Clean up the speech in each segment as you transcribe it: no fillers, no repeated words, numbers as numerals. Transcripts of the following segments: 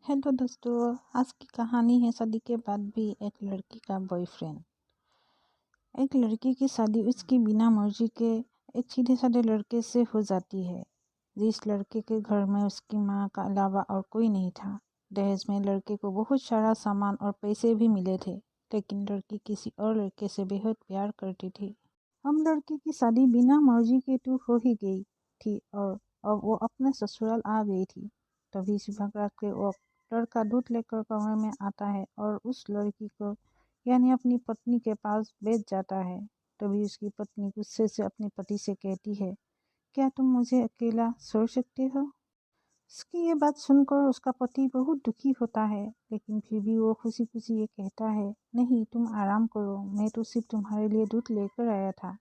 Hello दोस्तों, आज की कहानी है शादी के बाद भी एक लड़की का बॉयफ्रेंड। एक लड़की की शादी उसकी बिना मर्जी के एक सीधे साधे लड़के से हो जाती है। जिस लड़के के घर में उसकी माँ का अलावा और कोई नहीं था। दहेज में लड़के को बहुत सारा सामान और पैसे भी मिले थे, लेकिन लड़की किसी और लड़के से बेहद प्यार करती थी। हम लड़की की शादी बिना मर्जी के तो हो ही गई थी और अब वो अपने ससुराल आ गई थी। तभी सुबह रात के वो लड़का दूध लेकर कमरे में आता है और उस लड़की को यानी अपनी पत्नी के पास बैठ जाता है। तभी उसकी पत्नी गुस्से से अपने पति से कहती है, क्या तुम मुझे अकेला छोड़ सकते हो? उसकी ये बात सुनकर उसका पति बहुत दुखी होता है, लेकिन फिर भी वो खुशी खुशी ये कहता है, नहीं तुम आराम करो, मैं तो सिर्फ तुम्हारे लिए दूध लेकर आया था।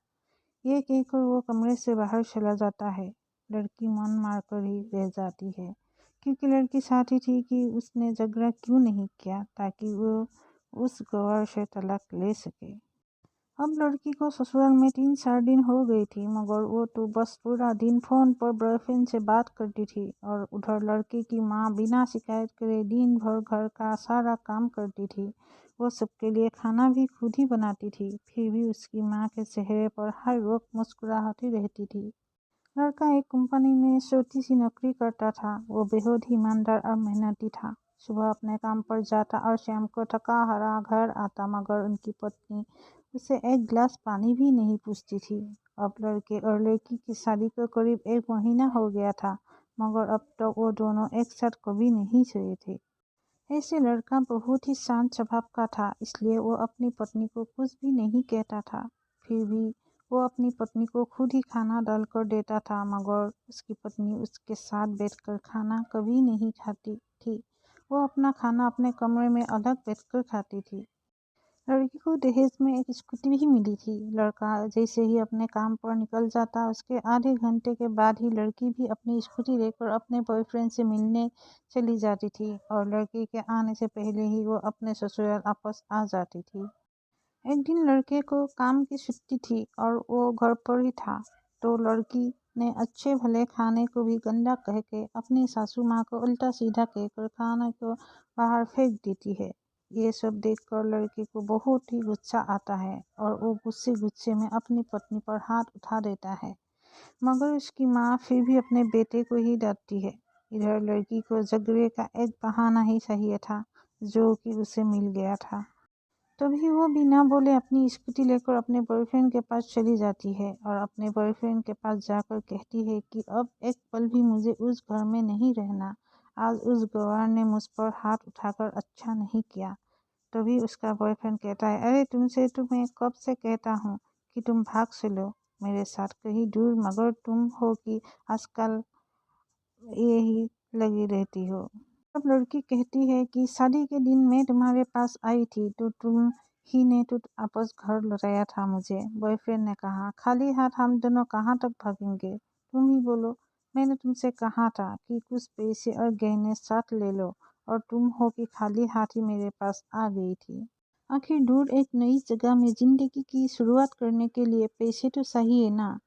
ये कहकर वो कमरे से बाहर चला जाता है। लड़की मन मारकर ही रह जाती है, क्योंकि लड़की चाहती थी कि उसने झगड़ा क्यों नहीं किया ताकि वो उस गवार से तलाक ले सके। अब लड़की को ससुराल में 3-4 दिन हो गई थी, मगर वो तो बस पूरा दिन फोन पर बॉयफ्रेंड से बात करती थी और उधर लड़के की माँ बिना शिकायत करे दिन भर घर का सारा काम करती थी। वो सबके लिए खाना भी खुद ही बनाती थी, फिर भी उसकी माँ के चेहरे पर हर वक्त मुस्कुराहट रहती थी। लड़का एक कंपनी में छोटी सी नौकरी करता था। वो बेहद ही ईमानदार और मेहनती था। सुबह अपने काम पर जाता और शाम को थका हारा घर आता, मगर उनकी पत्नी उसे एक गिलास पानी भी नहीं पूछती थी। अब लड़के और लड़की की शादी को करीब 1 महीना हो गया था, मगर अब तक वो दोनों एक साथ कभी नहीं सोए थे। ऐसे लड़का बहुत ही शांत स्वभाव का था, इसलिए वो अपनी पत्नी को कुछ भी नहीं कहता था। फिर भी वो अपनी पत्नी को खुद ही खाना डालकर देता था, मगर उसकी पत्नी उसके साथ बैठकर खाना कभी नहीं खाती थी। वो अपना खाना अपने कमरे में अलग बैठकर खाती थी। लड़की को दहेज में एक स्कूटी भी मिली थी। लड़का जैसे ही अपने काम पर निकल जाता, उसके आधे घंटे के बाद ही लड़की भी अपनी स्कूटी लेकर अपने बॉयफ्रेंड से मिलने चली जाती थी और लड़के के आने से पहले ही वो अपने ससुराल वापस आ जाती थी। एक दिन लड़के को काम की छुट्टी थी और वो घर पर ही था, तो लड़की ने अच्छे भले खाने को भी गंदा कह के अपनी सासू माँ को उल्टा सीधा कहकर खाने को बाहर फेंक देती है। ये सब देखकर लड़के को बहुत ही गुस्सा आता है और वो गुस्से गुस्से में अपनी पत्नी पर हाथ उठा देता है, मगर उसकी माँ फिर भी अपने बेटे को ही डांटती है। इधर लड़की को झगड़े का एक बहाना ही चाहिए था, जो कि उसे मिल गया था। तभी वो बिना बोले अपनी स्कूटी लेकर अपने बॉयफ्रेंड के पास चली जाती है और अपने बॉयफ्रेंड के पास जाकर कहती है कि अब एक पल भी मुझे उस घर में नहीं रहना। आज उस गवार ने मुझ पर हाथ उठाकर अच्छा नहीं किया। तभी उसका बॉयफ्रेंड कहता है, अरे तुमसे तो मैं कब से कहता हूँ कि तुम भाग चलो मेरे साथ कहीं दूर, मगर तुम हो कि आजकल यही लगी रहती हो। तब लड़की कहती है कि शादी के दिन मैं तुम्हारे पास आई थी तो तुम ही ने तो वापस घर लौटाया था मुझे। बॉयफ्रेंड ने कहा, खाली हाथ हम दोनों कहाँ तक भागेंगे, तुम ही बोलो। मैंने तुमसे कहा था कि कुछ पैसे और गहने साथ ले लो, और तुम हो कि खाली हाथ ही मेरे पास आ गई थी। आखिर दूर एक नई जगह में जिंदगी की शुरुआत करने के लिए पैसे तो चाहिए ना।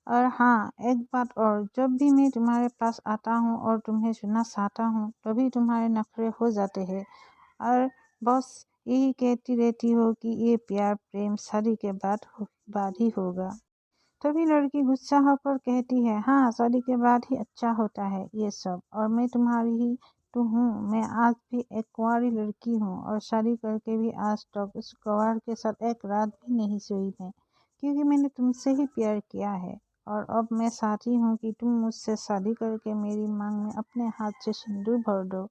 और हाँ, एक बात और, जब भी मैं तुम्हारे पास आता हूँ और तुम्हें सुनना चाहता हूँ, तभी तुम्हारे नखरे हो जाते हैं और बस यही कहती रहती हो कि ये प्यार प्रेम शादी के बाद ही होगा। तभी लड़की गुस्सा होकर कहती है, हाँ शादी के बाद ही अच्छा होता है ये सब, और मैं तुम्हारी ही तो हूँ। मैं आज भी एक कुंवारी लड़की हूँ और शादी करके भी आज तक उस गवार के साथ एक रात भी नहीं सोई मैं, क्योंकि मैंने तुमसे ही प्यार किया है। और अब मैं चाहती हूँ कि तुम मुझसे शादी करके मेरी मांग में अपने हाथ से सिंदूर भर दो,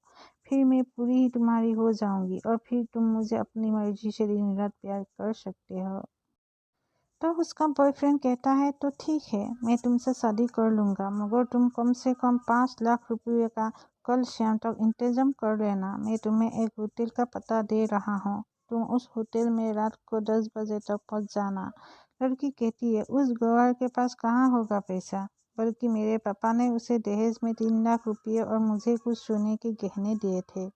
फिर मैं पूरी ही तुम्हारी हो जाऊंगी और फिर तुम मुझे अपनी मर्जी से दिन रात प्यार कर सकते हो। तो उसका बॉयफ्रेंड कहता है, तो ठीक है, मैं तुमसे शादी कर लूँगा, मगर तुम कम से कम 5 लाख रुपये का कल शाम तक इंतजाम कर लेना। मैं तुम्हें एक होटल का पता दे रहा हूँ, तुम उस होटल में रात को 10 बजे तक पहुँच जाना। लड़की कहती है, उस गवार के पास कहाँ होगा पैसा, बल्कि मेरे पापा ने उसे दहेज में 3 लाख रुपये और मुझे कुछ सोने के गहने दिए थे।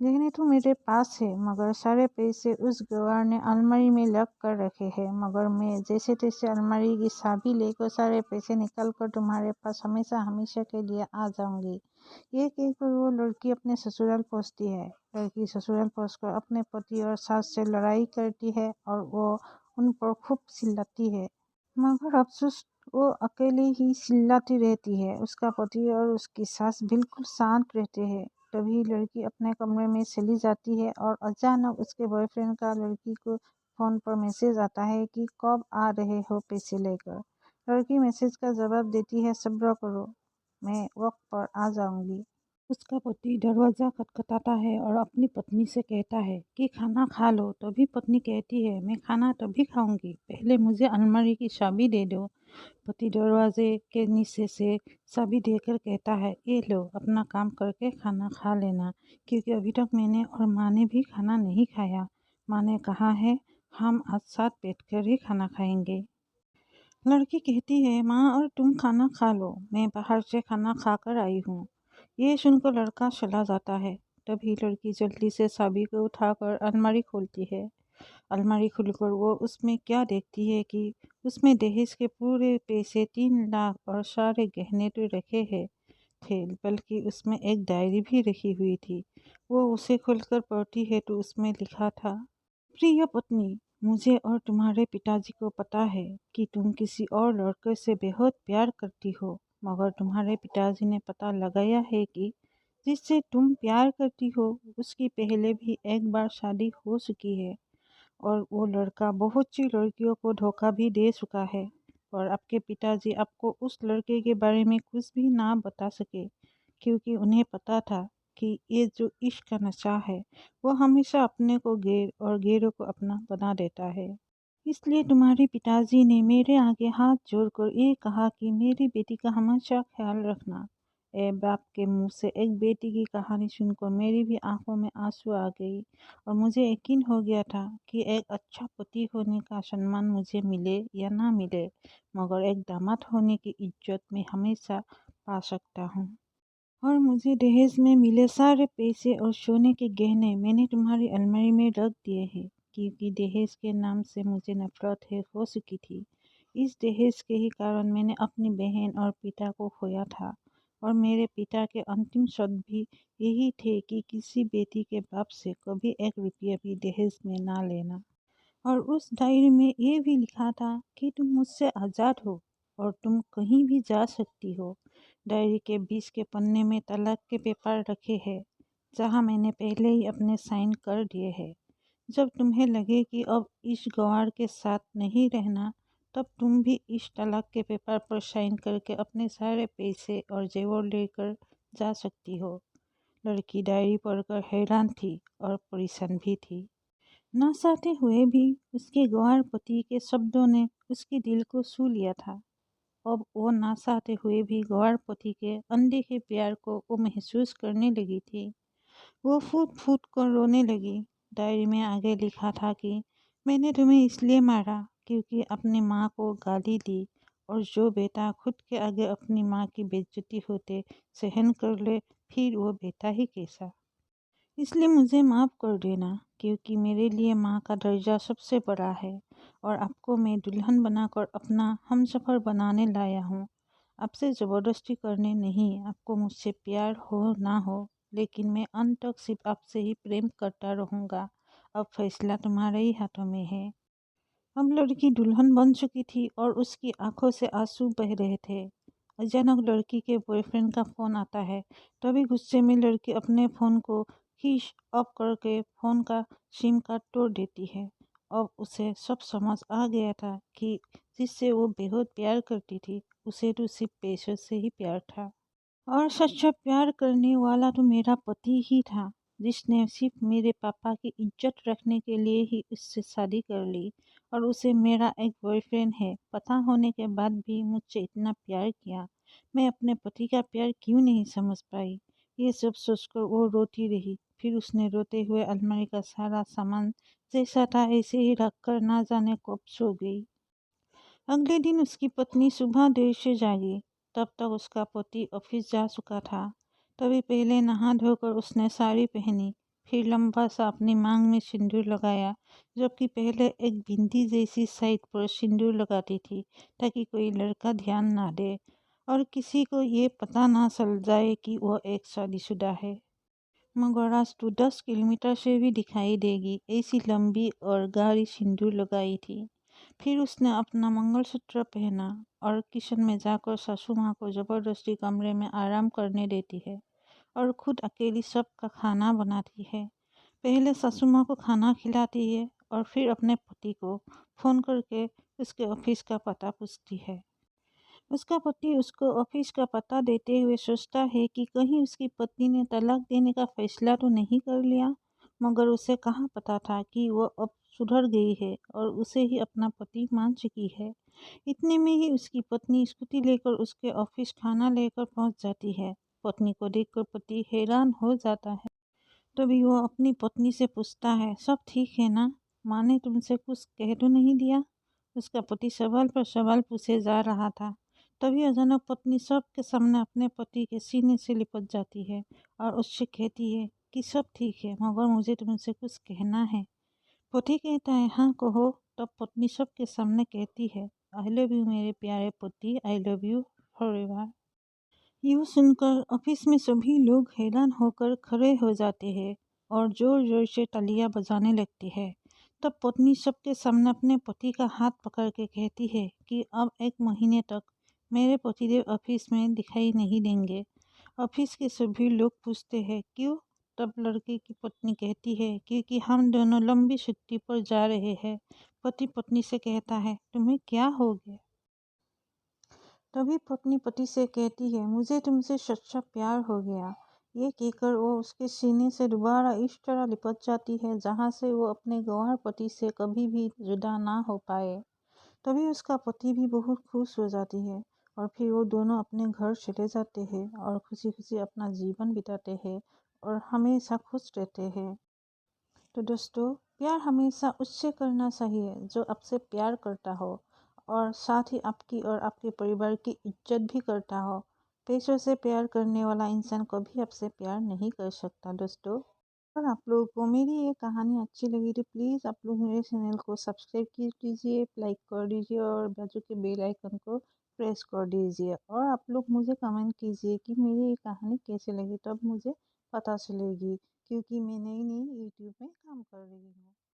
गहने तो मेरे पास है, मगर सारे पैसे उस गवार ने अलमारी में लग कर रखे हैं, मगर मैं जैसे तैसे अलमारी की चाबी लेकर सारे पैसे निकाल कर तुम्हारे पास हमेशा हमेशा के लिए आ जाऊंगी। ये कहकर वो लड़की अपने ससुराल पहुंचती है। लड़की ससुराल पहुंचकर अपने पति और सास से लड़ाई करती है और वो उन पर खूब चिल्लाती है। मगर अफसोस वो अकेले ही चिल्लाती रहती है। उसका पति और उसकी सास बिल्कुल शांत रहते हैं। तभी लड़की अपने कमरे में चली जाती है और अचानक उसके बॉयफ्रेंड का लड़की को फोन पर मैसेज आता है कि कब आ रहे हो पैसे लेकर। लड़की मैसेज का जवाब देती है, सब्र करो, मैं वक्त पर आ जाऊंगी। उसका पति दरवाजा खटखटाता है और अपनी पत्नी से कहता है कि खाना खा लो। तभी पत्नी कहती है, मैं खाना तभी खाऊंगी, पहले मुझे अलमारी की चाबी दे दो। पति दरवाजे के नीचे से चाबी देकर कहता है, ये लो, अपना काम करके खाना खा लेना, क्योंकि अभी तक मैंने और माँ ने भी खाना नहीं खाया। माँ ने कहा है हम आज साथ बैठकर ही खाना खाएंगे। लड़की कहती है, माँ और तुम खाना खा लो, मैं बाहर से खाना खाकर आई हूँ। ये सुनकर लड़का चला जाता है। तभी लड़की जल्दी से चाबी को उठाकर अलमारी खोलती है। अलमारी खुलकर वो उसमें क्या देखती है कि उसमें दहेज के पूरे पैसे 3 लाख और सारे गहने तो रखे हैं थे, बल्कि उसमें एक डायरी भी रखी हुई थी। वो उसे खोलकर पढ़ती है तो उसमें लिखा था, प्रिय पत्नी, मुझे और तुम्हारे पिताजी को पता है कि तुम किसी और लड़के से बेहद प्यार करती हो, मगर तुम्हारे पिताजी ने पता लगाया है कि जिससे तुम प्यार करती हो उसकी पहले भी एक बार शादी हो चुकी है और वो लड़का बहुत सी लड़कियों को धोखा भी दे चुका है। और आपके पिताजी आपको उस लड़के के बारे में कुछ भी ना बता सके, क्योंकि उन्हें पता था कि ये जो इश्क का नशा है वो हमेशा अपने को गैर और गैरों को अपना बना देता है। इसलिए तुम्हारे पिताजी ने मेरे आगे हाथ जोड़कर ये कहा कि मेरी बेटी का हमेशा ख्याल रखना। ए बाप के मुंह से एक बेटी की कहानी सुनकर मेरी भी आंखों में आंसू आ गई और मुझे यकीन हो गया था कि एक अच्छा पति होने का सम्मान मुझे मिले या ना मिले, मगर एक दामाद होने की इज्जत मैं हमेशा पा सकता हूँ। और मुझे दहेज में मिले सारे पैसे और सोने के गहने मैंने तुम्हारी अलमारी में रख दिए हैं, क्योंकि दहेज के नाम से मुझे नफरत है हो चुकी थी। इस दहेज के ही कारण मैंने अपनी बहन और पिता को खोया था और मेरे पिता के अंतिम शब्द भी यही थे कि किसी बेटी के बाप से कभी 1 रुपया भी दहेज में ना लेना। और उस डायरी में ये भी लिखा था कि तुम मुझसे आज़ाद हो और तुम कहीं भी जा सकती हो। डायरी के बीच के पन्ने में तलाक के पेपर रखे हैं, जहाँ मैंने पहले ही अपने साइन कर दिए हैं। जब तुम्हें लगे कि अब इस गवार के साथ नहीं रहना, तब तुम भी इस तलाक के पेपर पर साइन करके अपने सारे पैसे और जेवर लेकर जा सकती हो। लड़की डायरी पढ़कर हैरान थी और परेशान भी थी। ना चाहते हुए भी उसके गंवार पति के शब्दों ने उसके दिल को छू लिया था। अब वो ना चाहते हुए भी गंवार पति के अनदेखे प्यार को वो महसूस करने लगी थी। वो फूट फूट कर रोने लगी। डायरी में आगे लिखा था कि मैंने तुम्हें इसलिए मारा क्योंकि अपनी माँ को गाली दी, और जो बेटा खुद के आगे अपनी माँ की बेइज्जती होते सहन कर ले, फिर वो बेटा ही कैसा। इसलिए मुझे माफ़ कर देना, क्योंकि मेरे लिए माँ का दर्जा सबसे बड़ा है और आपको मैं दुल्हन बनाकर अपना हमसफ़र बनाने लाया हूँ। आपसे ज़बरदस्ती करने नहीं, आपको मुझसे प्यार हो ना हो, लेकिन मैं अंत तक सिर्फ आपसे ही प्रेम करता रहूँगा। अब फैसला तुम्हारे ही हाथों में है। अब लड़की दुल्हन बन चुकी थी और उसकी आंखों से आंसू बह रहे थे। अचानक लड़की के बॉयफ्रेंड का फ़ोन आता है। तभी गुस्से में लड़की अपने फ़ोन को स्विच ऑफ करके फ़ोन का सिम कार्ड तोड़ देती है। अब उसे सब समझ आ गया था कि जिससे वो बेहद प्यार करती थी, उसे तो सिर्फ पैसों से ही प्यार था। और सच्चा प्यार करने वाला तो मेरा पति ही था, जिसने सिर्फ मेरे पापा की इज्जत रखने के लिए ही उससे शादी कर ली, और उसे मेरा एक बॉयफ्रेंड है पता होने के बाद भी मुझसे इतना प्यार किया। मैं अपने पति का प्यार क्यों नहीं समझ पाई। ये सब सोचकर वो रोती रही। फिर उसने रोते हुए अलमारी का सारा सामान जैसा था ऐसे ही रखकर ना जाने कब सो गई। अगले दिन उसकी पत्नी सुबह देर से जागी। तब तक उसका पति ऑफिस जा चुका था। तभी पहले नहा धोकर उसने साड़ी पहनी, फिर लंबा सा अपनी मांग में सिंदूर लगाया, जबकि पहले एक बिंदी जैसी साइड पर सिंदूर लगाती थी ताकि कोई लड़का ध्यान ना दे। और किसी को ये पता ना चल जाए कि वह एक शादीशुदा है। मगर आज तो 10 किलोमीटर से भी दिखाई देगी, ऐसी लंबी और गाढ़ी सिंदूर लगाई थी। फिर उसने अपना मंगलसूत्र पहना और किचन में जाकर सासू माँ को जबरदस्ती कमरे में आराम करने देती है और खुद अकेली सबका खाना बनाती है। पहले सासू माँ को खाना खिलाती है और फिर अपने पति को फ़ोन करके उसके ऑफिस का पता पूछती है। उसका पति उसको ऑफिस का पता देते हुए सोचता है कि कहीं उसकी पत्नी ने तलाक देने का फैसला तो नहीं कर लिया, मगर उसे कहाँ पता था कि वो अब सुधर गई है और उसे ही अपना पति मान चुकी है। इतने में ही उसकी पत्नी स्कूटी लेकर उसके ऑफिस खाना लेकर पहुंच जाती है। पत्नी को देखकर पति हैरान हो जाता है। तभी वो अपनी पत्नी से पूछता है, सब ठीक है ना? माँ ने तुमसे कुछ कह तो नहीं दिया? उसका पति सवाल पर सवाल पूछे जा रहा था। तभी अचानक पत्नी सबके सामने अपने पति के सीने से लिपट जाती है और उससे कहती है कि सब ठीक है, मगर मुझे तुमसे कुछ कहना है। पति कहता है, हाँ कहो। तब पत्नी सबके सामने कहती है, आई लव यू मेरे प्यारे पति, आई लव यू फॉरएवर। यूँ सुनकर ऑफिस में सभी लोग हैरान होकर खड़े हो जाते हैं और जोर जोर से तालियां बजाने लगती है। तब पत्नी सबके सामने अपने पति का हाथ पकड़ के कहती है कि अब 1 महीने तक मेरे पतिदेव ऑफिस में दिखाई नहीं देंगे। ऑफिस के सभी लोग पूछते हैं, क्यों? तब लड़के की पत्नी कहती है, क्योंकि हम दोनों लंबी छुट्टी पर जा रहे हैं। पति पत्नी से कहता है, तुम्हें क्या हो गया? तभी पत्नी पति से कहती है, मुझे तुमसे सच्चा प्यार हो गया। ये कहकर वो उसके सीने से दोबारा इस तरह लिपट जाती है जहाँ से वो अपने गंवार पति से कभी भी जुदा ना हो पाए। तभी उसका पति भी बहुत खुश हो जाती है और फिर वो दोनों अपने घर चले जाते हैं और खुशी खुशी अपना जीवन बिताते हैं और हमेशा खुश रहते हैं। तो दोस्तों, प्यार हमेशा उससे करना चाहिए जो आपसे प्यार करता हो और साथ ही आपकी और आपके परिवार की इज्जत भी करता हो। पैसों से प्यार करने वाला इंसान कभी आपसे प्यार नहीं कर सकता दोस्तों। अगर आप लोगों को मेरी ये कहानी अच्छी लगी तो प्लीज़ आप लोग मेरे चैनल को सब्सक्राइब कीजिए, लाइक कर दीजिए और बाजू के बेल आइकन को प्रेस कर दीजिए। और आप लोग मुझे कमेंट कीजिए कि मेरी ये कहानी कैसे लगी, तब मुझे पता चलेगी, क्योंकि मैं नई नई यूट्यूब में काम कर रही हूँ।